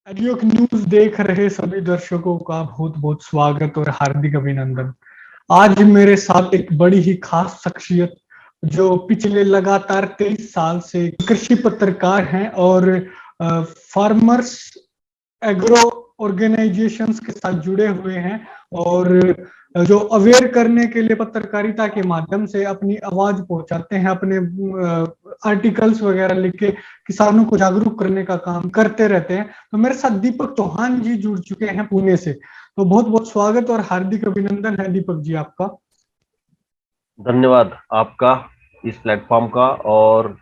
Ajio news देख रहे सभी दर्शकों का बहुत बहुत स्वागत और हार्दिक अभिनंदन। आज मेरे साथ एक बड़ी ही खास शख्सियत जो पिछले लगातार 23 साल से कृषि पत्रकार हैं और फार्मर्स एग्रो ऑर्गेनाइजेशंस के साथ जुड़े हुए हैं और जो अवेयर करने के लिए पत्रकारिता के माध्यम से अपनी आवाज पहुंचाते हैं, अपने आर्टिकल्स वगैरह लिख के किसानों को जागरूक करने का काम करते रहते हैं। तो मेरे साथ दीपक चौहान जी जुड़ चुके हैं पुणे से। तो बहुत बहुत स्वागत और हार्दिक अभिनंदन है दीपक जी आपका। धन्यवाद आपका इस प्लेटफॉर्म का और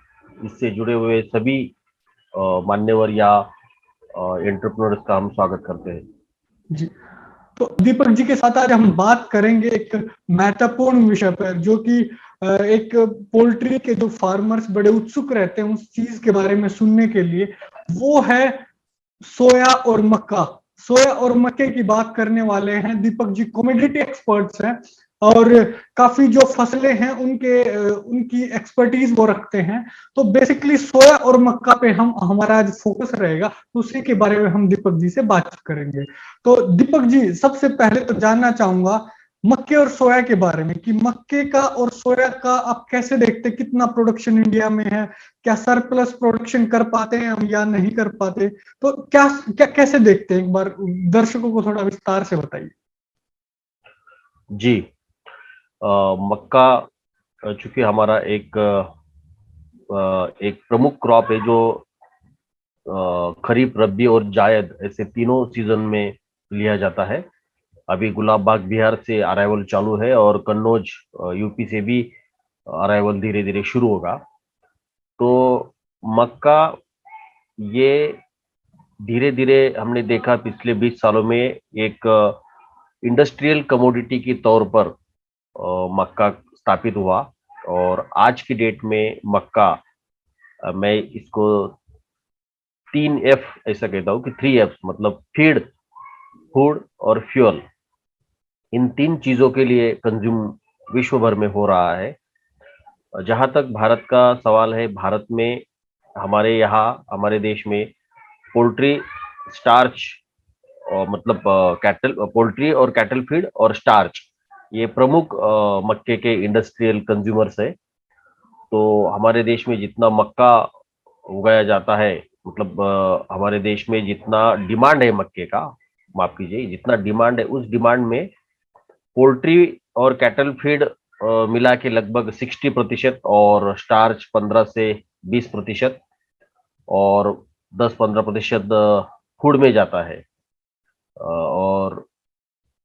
इससे जुड़े हुए सभी मान्यवर या एंटरप्रेन्योर्स का हम स्वागत करते हैं। जी, तो दीपक जी के साथ आज हम बात करेंगे एक महत्वपूर्ण विषय पर, जो कि एक पोल्ट्री के जो फार्मर्स बड़े उत्सुक रहते हैं उस चीज के बारे में सुनने के लिए। वो है सोया और मक्का। सोया और मक्के की बात करने वाले हैं दीपक जी। कमोडिटी एक्सपर्ट्स हैं और काफी जो फसलें हैं उनके उनकी एक्सपर्टीज वो रखते हैं। तो बेसिकली सोया और मक्का पे हम हमारा आज फोकस रहेगा, तो उसी के बारे में हम दीपक जी से बात करेंगे। तो दीपक जी, सबसे पहले तो जानना चाहूंगा मक्के और सोया के बारे में कि मक्के का और सोया का आप कैसे देखते हैं, कितना प्रोडक्शन इंडिया में है, क्या सरप्लस प्रोडक्शन कर पाते हैं हम या नहीं कर पाते। तो क्या क्या कैसे देखते हैं, एक बार दर्शकों को थोड़ा विस्तार से बताइए। जी, मक्का चूंकि हमारा एक प्रमुख क्रॉप है जो खरीफ, रबी और जायद ऐसे तीनों सीजन में लिया जाता है। अभी गुलाब बाग बिहार से अराइवल चालू है और कन्नौज यूपी से भी अराइवल धीरे धीरे शुरू होगा। तो मक्का ये धीरे धीरे हमने देखा पिछले 20 सालों में एक इंडस्ट्रियल कमोडिटी के तौर पर मक्का स्थापित हुआ। और आज की डेट में मक्का, मैं इसको 3F ऐसा कहता हूँ कि 3F मतलब फीड, फूड और फ्यूल, इन तीन चीजों के लिए कंज्यूम विश्व भर में हो रहा है। जहां तक भारत का सवाल है, भारत में हमारे यहाँ हमारे देश में पोल्ट्री, स्टार्च और मतलब कैटल, पोल्ट्री और कैटल फीड और स्टार्च, ये प्रमुख मक्के के इंडस्ट्रियल कंज्यूमर्स है। तो हमारे देश में जितना मक्का उगाया जाता है, मतलब हमारे देश में जितना डिमांड है मक्के का, माफ कीजिए, जितना डिमांड है उस डिमांड में पोल्ट्री और कैटल फीड मिला के लगभग 60% और स्टार्च 15 से 20% और 10-15% फूड में जाता है। और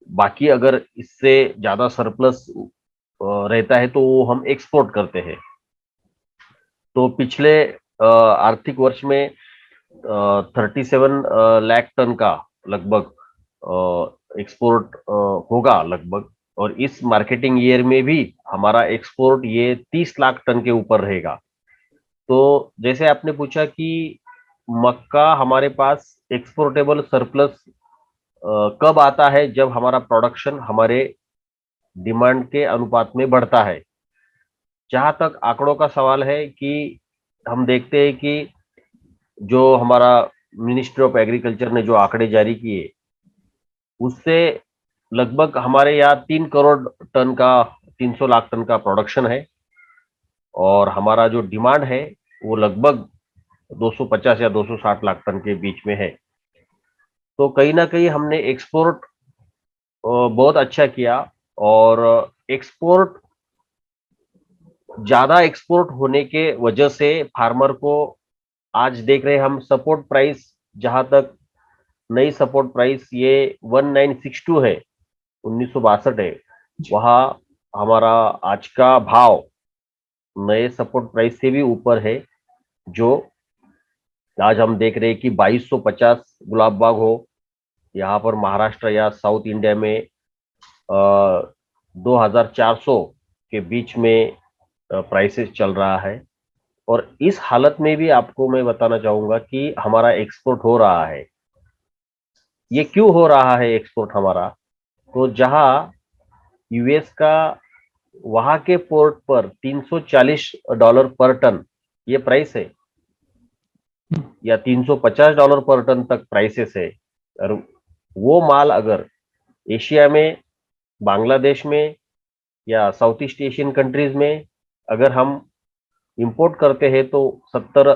बाकी अगर इससे ज्यादा सरप्लस रहता है तो वो हम एक्सपोर्ट करते हैं। तो पिछले आर्थिक वर्ष में 37 लाख टन का लगभग एक्सपोर्ट होगा लगभग। और इस मार्केटिंग ईयर में भी हमारा एक्सपोर्ट ये 30 लाख टन के ऊपर रहेगा। तो जैसे आपने पूछा कि मक्का हमारे पास एक्सपोर्टेबल सरप्लस कब आता है, जब हमारा प्रोडक्शन हमारे डिमांड के अनुपात में बढ़ता है। जहां तक आंकड़ों का सवाल है कि हम देखते हैं कि जो हमारा मिनिस्ट्री ऑफ एग्रीकल्चर ने जो आंकड़े जारी किए, उससे लगभग हमारे यहाँ 3 करोड़ टन का, 300 लाख टन का प्रोडक्शन है। और हमारा जो डिमांड है वो लगभग 250 या 260 लाख टन के बीच में है। तो कहीं ना कहीं हमने एक्सपोर्ट बहुत अच्छा किया। और एक्सपोर्ट, ज्यादा एक्सपोर्ट होने के वजह से फार्मर को आज देख रहे हैं हम सपोर्ट प्राइस, जहां तक नई सपोर्ट प्राइस ये 1962 है, 1962 है। वहां हमारा आज का भाव नए सपोर्ट प्राइस से भी ऊपर है। जो आज हम देख रहे हैं कि 2250 गुलाब बाग हो, यहाँ पर महाराष्ट्र या साउथ इंडिया में 2400 के बीच में प्राइसेस चल रहा है। और इस हालत में भी आपको मैं बताना चाहूंगा कि हमारा एक्सपोर्ट हो रहा है। ये क्यों हो रहा है एक्सपोर्ट हमारा? तो जहां यूएस का, वहां के पोर्ट पर $340 पर टन ये प्राइस है। या $350 पर टन तक प्राइसेस है, और वो माल अगर एशिया में, बांग्लादेश में या साउथ ईस्ट एशियन कंट्रीज में अगर हम इंपोर्ट करते हैं तो $70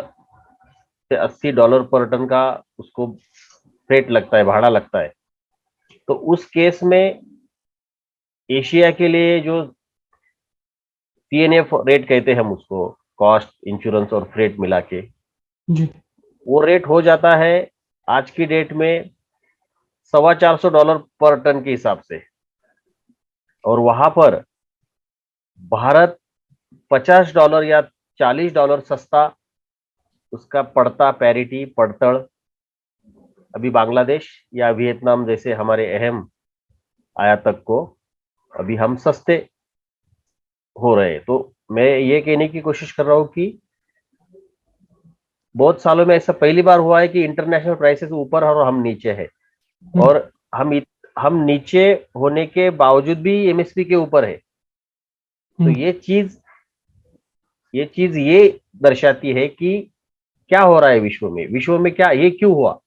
से $80 पर टन का उसको फ्रेट लगता है, भाड़ा लगता है। तो उस केस में एशिया के लिए जो CNF रेट कहते हैं हम उसको, कॉस्ट, इंश्योरेंस और फ्रेट मिला के, जी वो रेट हो जाता है आज की डेट में $425 पर टन के हिसाब से। और वहां पर भारत $50 या $40 सस्ता उसका पड़ता, पैरिटी पड़तड़, अभी बांग्लादेश या वियतनाम जैसे हमारे अहम आयातक को अभी हम सस्ते हो रहे हैं। तो मैं ये कहने की कोशिश कर रहा हूं कि बहुत सालों में ऐसा पहली बार हुआ है कि इंटरनेशनल प्राइसेस ऊपर और हम नीचे है, और हम नीचे होने के बावजूद भी MSP के ऊपर है। तो ये चीज ये दर्शाती है कि क्या हो रहा है विश्व में क्या, ये क्यों हुआ।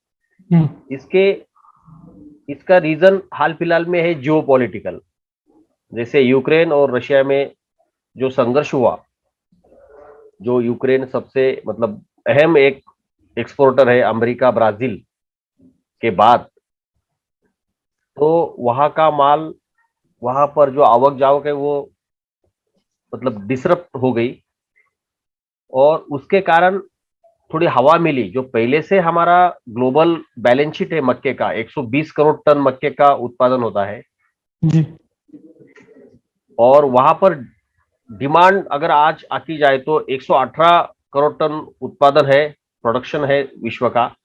इसका रीजन हाल फिलहाल में है जियोपॉलिटिकल। जैसे यूक्रेन और रशिया में जो संघर्ष हुआ, जो यूक्रेन सबसे मतलब अहम एक एक्सपोर्टर है अमेरिका ब्राजील के बाद, तो वहां का माल, वहां पर जो आवक जावक है वो मतलब डिसरप्ट हो गई, और उसके कारण थोड़ी हवा मिली। जो पहले से हमारा ग्लोबल बैलेंस शीट है मक्के का, 120 करोड़ टन मक्के का उत्पादन होता है, जी और वहां पर डिमांड अगर आज आकी जाए तो 118 करोड़ टन उत्पादन है, प्रोडक्शन है विश्व का,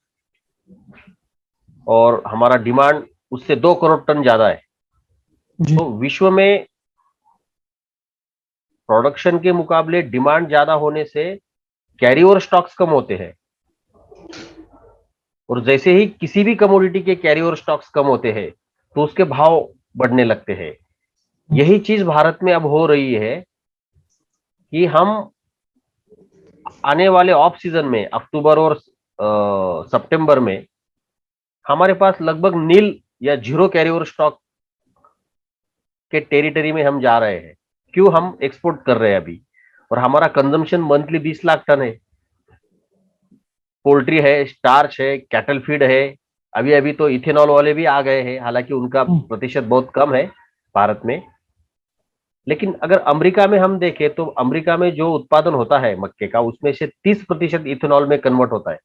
और हमारा डिमांड उससे 2 करोड़ टन ज्यादा है। तो विश्व में प्रोडक्शन के मुकाबले डिमांड ज्यादा होने से कैरी ओवर स्टॉक्स कम होते हैं, और जैसे ही किसी भी कमोडिटी के कैरी ओवर स्टॉक्स कम होते हैं तो उसके भाव बढ़ने लगते हैं। यही चीज भारत में अब हो रही है कि हम आने वाले ऑफ सीजन में अक्टूबर और सितंबर में हमारे पास लगभग नील या जीरो कैरी ओवर स्टॉक के टेरिटरी में हम जा रहे हैं। क्यों? हम एक्सपोर्ट कर रहे हैं अभी, और हमारा कंजम्पशन मंथली 20 लाख टन है। पोल्ट्री है, स्टार्च है, कैटल फीड है, अभी अभी तो इथेनॉल वाले भी आ गए हैं, हालांकि उनका प्रतिशत बहुत कम है भारत में। लेकिन अगर अमेरिका में हम देखें तो अमेरिका में जो उत्पादन होता है मक्के का, उसमें से 30% इथेनॉल में कन्वर्ट होता है,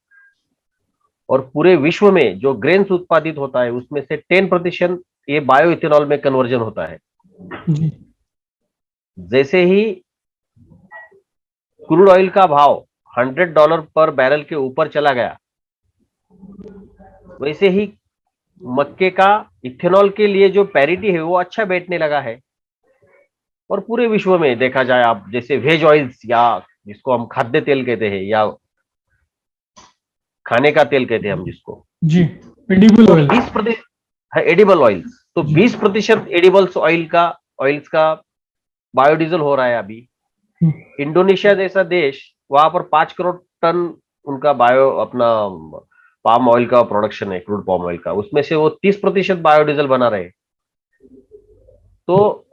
और पूरे विश्व में जो ग्रेन्स उत्पादित होता है उसमें से 10% ये बायो इथेनॉल में कन्वर्जन होता है। जैसे ही क्रूड ऑयल का भाव $100 पर बैरल के ऊपर चला गया, वैसे ही मक्के का इथेनॉल के लिए जो पैरिटी है वो अच्छा बैठने लगा है। और पूरे विश्व में देखा जाए, आप जैसे वेज ऑयल्स, या जिसको हम खाद्य तेल कहते हैं या खाने का तेल कहते हैं हम जिसको, जी एडिबल तो ऑयल, 20% एडिबल ऑयल्स, तो 20% एडिबल्स ऑयल्स का बायोडीजल हो रहा है अभी। इंडोनेशिया जैसा देश, वहां पर 5 करोड़ टन उनका बायो अपना पाम ऑयल का प्रोडक्शन है, क्रूड पाम ऑयल का, उसमें से वो 30% बायोडीजल बना रहे। तो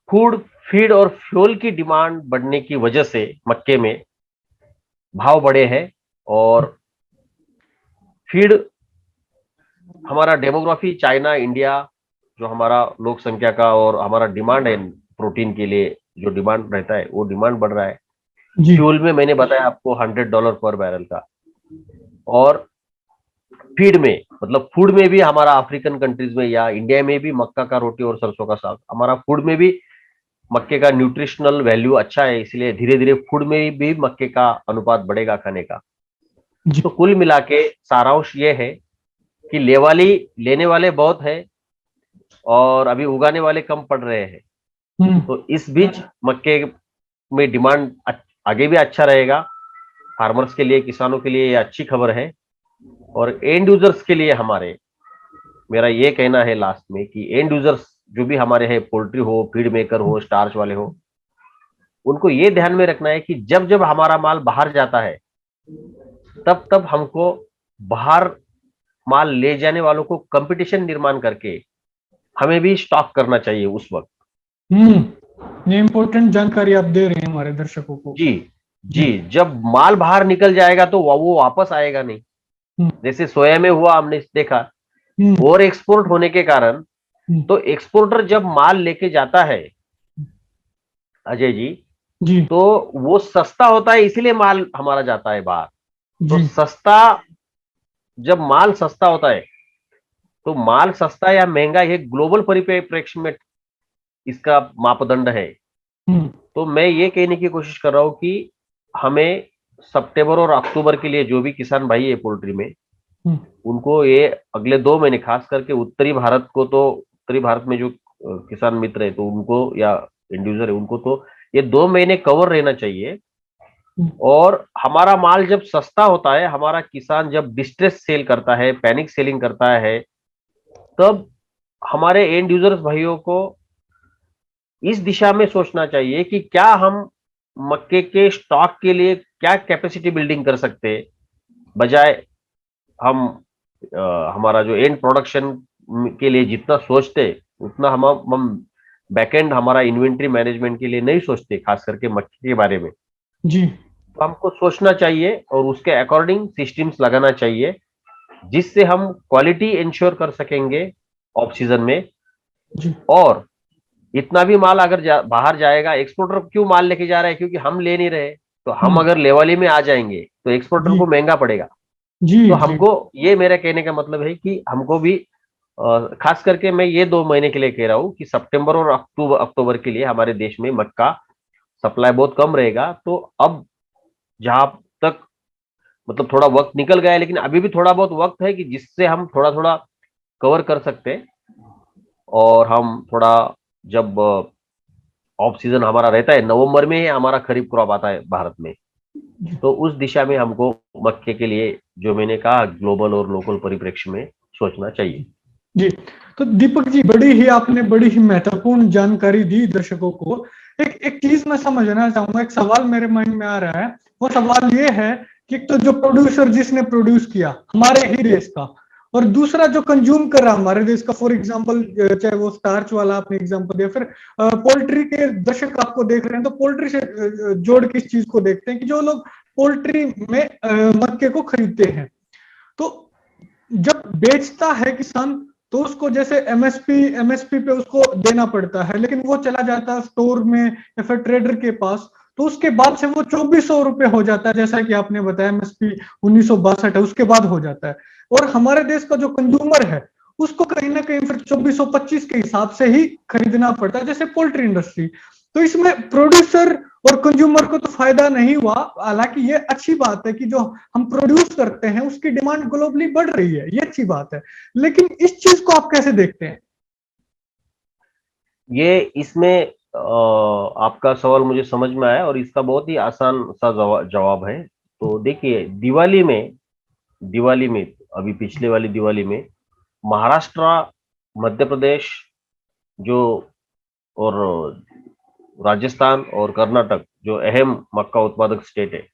फूड, फीड और फ्यूल की डिमांड बढ़ने की वजह से मक्के में भाव बढ़े हैं। और फीड, हमारा डेमोग्राफी, चाइना, इंडिया, जो हमारा लोक संख्या का और हमारा डिमांड है प्रोटीन के लिए, जो डिमांड रहता है वो डिमांड बढ़ रहा है। फ्यूल में मैंने बताया आपको $100 पर बैरल का, और फीड में मतलब फूड में भी हमारा अफ्रीकन कंट्रीज में या इंडिया में भी मक्का का रोटी और सरसों का साग, हमारा फूड में भी मक्के का न्यूट्रिशनल वैल्यू अच्छा है, इसलिए धीरे धीरे फूड में भी मक्के का अनुपात बढ़ेगा खाने का। तो कुल मिला के सारांश ये है कि लेने वाले बहुत है और अभी उगाने वाले कम पड़ रहे हैं। तो इस बीच मक्के में डिमांड आगे भी अच्छा रहेगा। फार्मर्स के लिए, किसानों के लिए ये अच्छी खबर है, और एंड यूजर्स के लिए मेरा ये कहना है लास्ट में कि एंड यूजर्स जो भी हमारे हैं, पोल्ट्री हो, फीड मेकर हो, स्टार्च वाले हो, उनको ये ध्यान में रखना है कि जब जब हमारा माल बाहर जाता है तब तब हमको बाहर माल ले जाने वालों को कंपटीशन निर्माण करके हमें भी स्टॉक करना चाहिए उस वक्त। ये इम्पोर्टेंट जानकारी आप दे रहे हैं हमारे दर्शकों को। जी जी। जी, जब माल बाहर निकल जाएगा तो वो वापस आएगा नहीं। हम्म। जैसे सोया में हुआ, हमने देखा, हम्म। और एक्सपोर्ट होने के कारण, हम्म। तो एक्सपोर्टर जब माल लेके जाता है अजय जी, जी। तो वो सस्ता होता है, इसीलिए माल हमारा जाता है बाहर। तो जी। सस्ता, जब माल सस्ता होता है, तो माल सस्ता या महंगा ये ग्लोबल परिप्रेक्ष्य में इसका मापदंड है। हम्म। तो मैं ये कहने की कोशिश कर रहा हूं कि हमें सितंबर और अक्टूबर के लिए जो भी किसान भाई है पोल्ट्री में, हम्म। उनको ये अगले 2 महीने, खास करके उत्तरी भारत को, तो उत्तरी भारत में जो किसान मित्र है तो उनको, या इंडिविजुअल है उनको, तो ये 2 महीने कवर रहना चाहिए। हम्म। और हमारा माल जब सस्ता होता है, हमारा किसान जब डिस्ट्रेस सेल करता है, पैनिक सेलिंग करता है, तब हमारे एंड यूजर्स भाइयों को इस दिशा में सोचना चाहिए कि क्या हम मक्के के स्टॉक के लिए क्या कैपेसिटी बिल्डिंग कर सकते हैं, बजाय हम हमारा जो एंड प्रोडक्शन के लिए जितना सोचते, उतना हम बैकएंड हमारा इन्वेंट्री मैनेजमेंट के लिए नहीं सोचते, खास करके मक्के के बारे में। जी। तो हमको सोचना चाहिए और उसके अकॉर्डिंग सिस्टम्स लगाना चाहिए, जिससे हम क्वालिटी इंश्योर कर सकेंगे ऑफ सीजन में। जी। और इतना भी माल अगर बाहर जाएगा, एक्सपोर्टर क्यों माल लेके जा रहा है? क्योंकि हम ले नहीं रहे। तो हम हम्म। अगर लेवाली में आ जाएंगे तो एक्सपोर्टर जी। को महंगा पड़ेगा। जी। तो जी। हमको, ये मेरा कहने का मतलब है कि हमको भी खास करके मैं ये 2 महीने के लिए कह रहा हूं कि सितंबर और अक्टूबर अक्टूबर के लिए हमारे देश में मक्का सप्लाई बहुत कम रहेगा। तो अब जहां तक, मतलब थोड़ा वक्त निकल गया है, लेकिन अभी भी थोड़ा बहुत वक्त है कि जिससे हम थोड़ा थोड़ा कवर कर सकते हैं। और हम थोड़ा, जब ऑफ सीजन हमारा रहता है, नवंबर में ही हमारा खरीफ क्रॉप आता है भारत में, तो उस दिशा में हमको मक्के के लिए, जो मैंने कहा, ग्लोबल और लोकल परिप्रेक्ष्य में सोचना चाहिए। जी। तो दीपक जी, आपने बड़ी ही महत्वपूर्ण जानकारी दी दर्शकों को। एक एक चीज मैं समझना चाहूंगा, एक सवाल मेरे माइंड में आ रहा है। वो सवाल ये है कि एक तो जो प्रोड्यूसर, जिसने प्रोड्यूस किया हमारे ही देश का, और दूसरा जो कंज्यूम कर रहा हमारे देश का, फॉर एग्जांपल चाहे वो स्टार्च वाला आपने एग्जांपल दिया, फिर पोल्ट्री के दर्शक आपको देख रहे हैं, तो पोल्ट्री से जोड़ के इस चीज को देखते हैं कि जो लोग पोल्ट्री में मक्के को खरीदते हैं, तो जब बेचता है किसान, तो उसको जैसे एमएसपी पे उसको देना पड़ता है, लेकिन वो चला जाता है स्टोर में या फिर ट्रेडर के पास, तो उसके बाद से वो 2400 रुपए हो जाता है, जैसा कि आपने बताया एमएसपी 1962 है, उसके बाद हो जाता है। और हमारे देश का जो कंज्यूमर है, उसको कहीं ना कहीं फिर 2425 के हिसाब से ही खरीदना पड़ता है, जैसे पोल्ट्री इंडस्ट्री। तो इसमें प्रोड्यूसर और कंज्यूमर को तो फायदा नहीं हुआ। हालांकि ये अच्छी बात है कि जो हम प्रोड्यूस करते हैं उसकी डिमांड ग्लोबली बढ़ रही है, ये अच्छी बात है। लेकिन इस चीज को आप कैसे देखते हैं? ये इसमें आपका सवाल मुझे समझ में आया, और इसका बहुत ही आसान सा जवाब है। तो देखिए, दिवाली में अभी पिछले वाली दिवाली में महाराष्ट्र, मध्य प्रदेश, जो, और राजस्थान और कर्नाटक, जो अहम मक्का उत्पादक स्टेट है,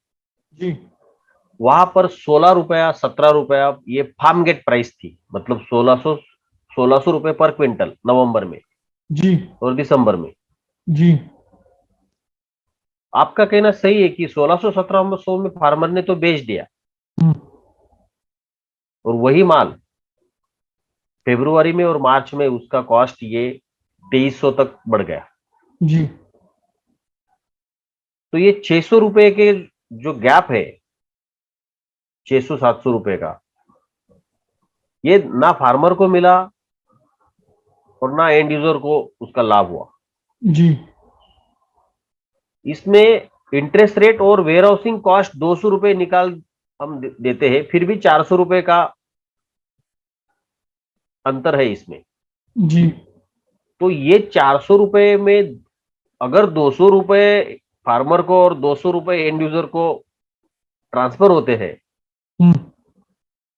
जी। वहां पर 16 रुपया, 17 रुपया ये फार्म गेट प्राइस थी। मतलब 1600 रुपए पर क्विंटल नवंबर में जी। और दिसंबर में। जी। आपका कहना सही है कि 1600-1700 में फार्मर ने तो बेच दिया, हम्म। और वही माल फेब्रुवरी में और मार्च में उसका कॉस्ट ये 2300 तक बढ़ गया। जी। तो ये 600 रुपए के जो गैप है, 600-700 रुपए का, ये ना फार्मर को मिला और ना एंड यूजर को उसका लाभ हुआ। जी। इसमें इंटरेस्ट रेट और वेयर हाउसिंग कॉस्ट 200 रुपए निकाल हम देते हैं, फिर भी 400 रुपए का अंतर है इसमें। जी। तो ये 400 रुपए में अगर 200 रुपए फार्मर को और 200 रुपए एंड यूजर को ट्रांसफर होते हैं, हम्म।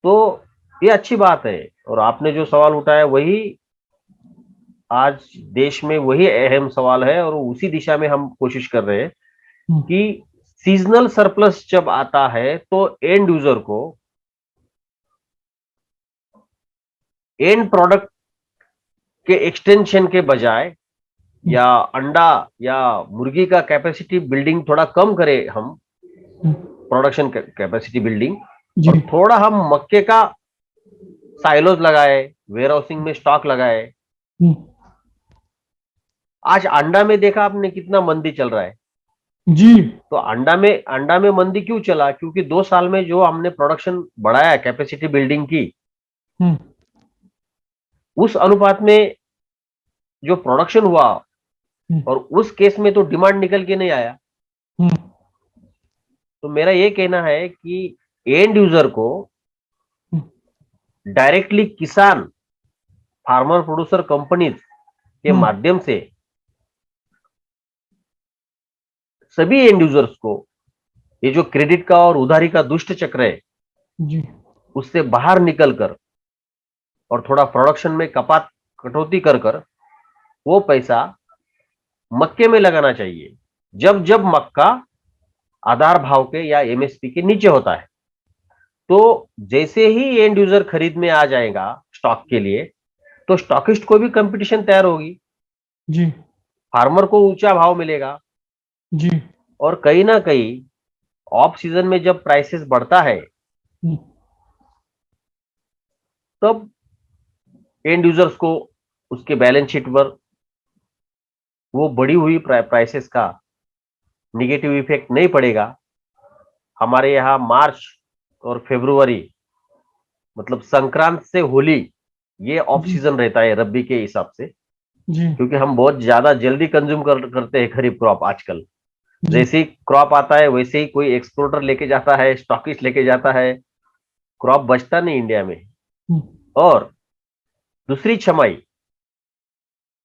तो ये अच्छी बात है। और आपने जो सवाल उठाया, वही आज देश में वही अहम सवाल है, और उसी दिशा में हम कोशिश कर रहे हैं हम्म। कि सीजनल सरप्लस जब आता है तो एंड यूजर को एंड प्रोडक्ट के एक्सटेंशन के बजाय या अंडा या मुर्गी का कैपेसिटी बिल्डिंग थोड़ा कम करे, हम प्रोडक्शन कैपेसिटी बिल्डिंग, और थोड़ा हम मक्के का साइलोज लगाए, वेयर हाउसिंग में स्टॉक लगाए। आज अंडा में देखा आपने कितना मंदी चल रहा है जी। तो अंडा में मंदी क्यों चला? क्योंकि 2 साल में जो हमने प्रोडक्शन बढ़ाया, कैपेसिटी बिल्डिंग की, उस अनुपात में जो प्रोडक्शन हुआ, और उस केस में तो डिमांड निकल के नहीं आया। तो मेरा ये कहना है कि एंड यूजर को डायरेक्टली किसान, फार्मर प्रोड्यूसर कंपनीज के माध्यम से सभी एंड यूजर्स को ये जो क्रेडिट का और उधारी का दुष्ट चक्र है जी, उससे बाहर निकलकर और थोड़ा प्रोडक्शन में कटौती कर वो पैसा मक्के में लगाना चाहिए। जब जब मक्का आधार भाव के या एमएसपी के नीचे होता है, तो जैसे ही एंड यूजर खरीद में आ जाएगा स्टॉक के लिए, तो स्टॉकिस्ट को भी कंपटीशन तैयार होगी जी, फार्मर को ऊंचा भाव मिलेगा जी, और कहीं ना कहीं ऑफ सीजन में जब प्राइसेस बढ़ता है तब एंड यूजर्स को उसके बैलेंस शीट पर वो बढ़ी हुई प्राइसेस का निगेटिव इफेक्ट नहीं पड़ेगा। हमारे यहाँ मार्च और फरवरी, मतलब संक्रांत से होली, ये ऑफ सीजन रहता है रबी के हिसाब से, क्योंकि हम बहुत ज्यादा जल्दी कंज्यूम करते हैं खरीफ क्रॉप आजकल। जैसे ही क्रॉप आता है वैसे ही कोई एक्सपोर्टर लेके जाता है, स्टॉकिस्ट लेके जाता है, क्रॉप बचता नहीं इंडिया में। और दूसरी छमाई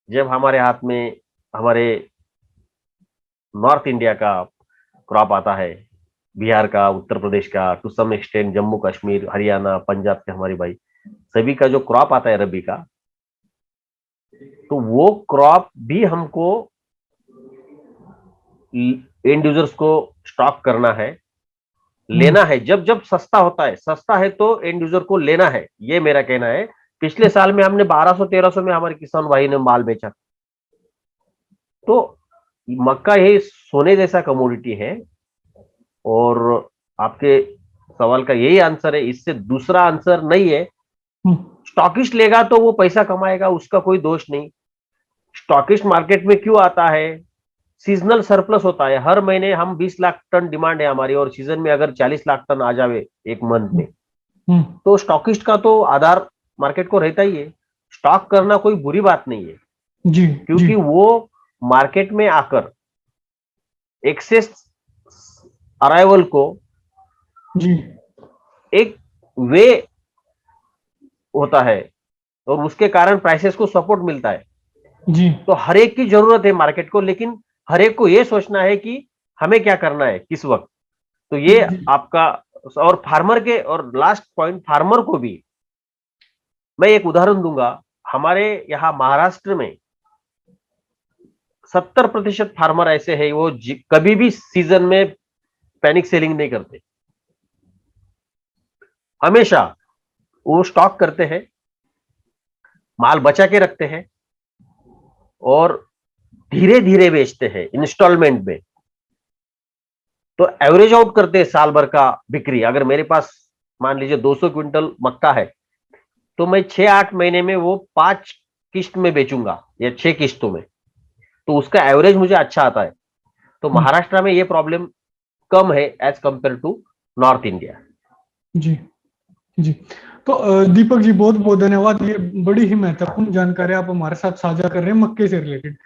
जब हमारे हाथ में हमारे नॉर्थ इंडिया का क्रॉप आता है, बिहार का, उत्तर प्रदेश का, to some extent Jammu Kashmir, Haryana, Punjab के हमारे भाई, सभी का जो क्रॉप आता है रबी का, तो वो क्रॉप भी हमको एंड यूजर्स को स्टॉक करना है, लेना है। जब जब सस्ता होता है, सस्ता है तो एंड यूजर को लेना है, ये मेरा कहना है। पिछले साल में हमने 1200-1300 में हमारे किसान भाई ने माल बेचा। तो मक्का ये सोने जैसा कमोडिटी है। और आपके सवाल का यही आंसर है, इससे दूसरा आंसर नहीं है। स्टॉकिस्ट लेगा तो वो पैसा कमाएगा, उसका कोई दोष नहीं। स्टॉकिस्ट मार्केट में क्यों आता है? सीजनल सरप्लस होता है, हर महीने हम 20 लाख टन डिमांड है हमारी, और सीजन में अगर 40 लाख टन आ जावे एक मंथ में, तो स्टॉकिस्ट का तो आधार मार्केट को रहता ही है। स्टॉक करना कोई बुरी बात नहीं है जी, क्योंकि वो मार्केट में आकर एक्सेस अराइवल को जी, एक वे होता है और उसके कारण प्राइसेस को सपोर्ट मिलता है। जी, तो हर एक की जरूरत है मार्केट को, लेकिन हर एक को यह सोचना है कि हमें क्या करना है किस वक्त। तो ये आपका, और फार्मर के, और लास्ट पॉइंट, फार्मर को भी मैं एक उदाहरण दूंगा। हमारे यहाँ महाराष्ट्र में 70% फार्मर ऐसे हैं वो कभी भी सीजन में पैनिक सेलिंग नहीं करते, हमेशा वो स्टॉक करते हैं, माल बचा के रखते हैं और धीरे धीरे बेचते हैं इंस्टॉलमेंट में। तो एवरेज आउट करते हैं साल भर का बिक्री। अगर मेरे पास मान लीजिए 200 क्विंटल मक्का है, तो मैं 6-8 महीने में वो 5 किस्त में बेचूंगा या 6 किस्तों में, तो उसका एवरेज मुझे अच्छा आता है। तो महाराष्ट्र में ये प्रॉब्लम कम है as compare to north India. जी, जी। तो दीपक जी बहुत बहुत धन्यवाद, ये बड़ी ही महत्वपूर्ण जानकारी आप हमारे साथ साझा कर रहे हैं मक्के से रिलेटेड।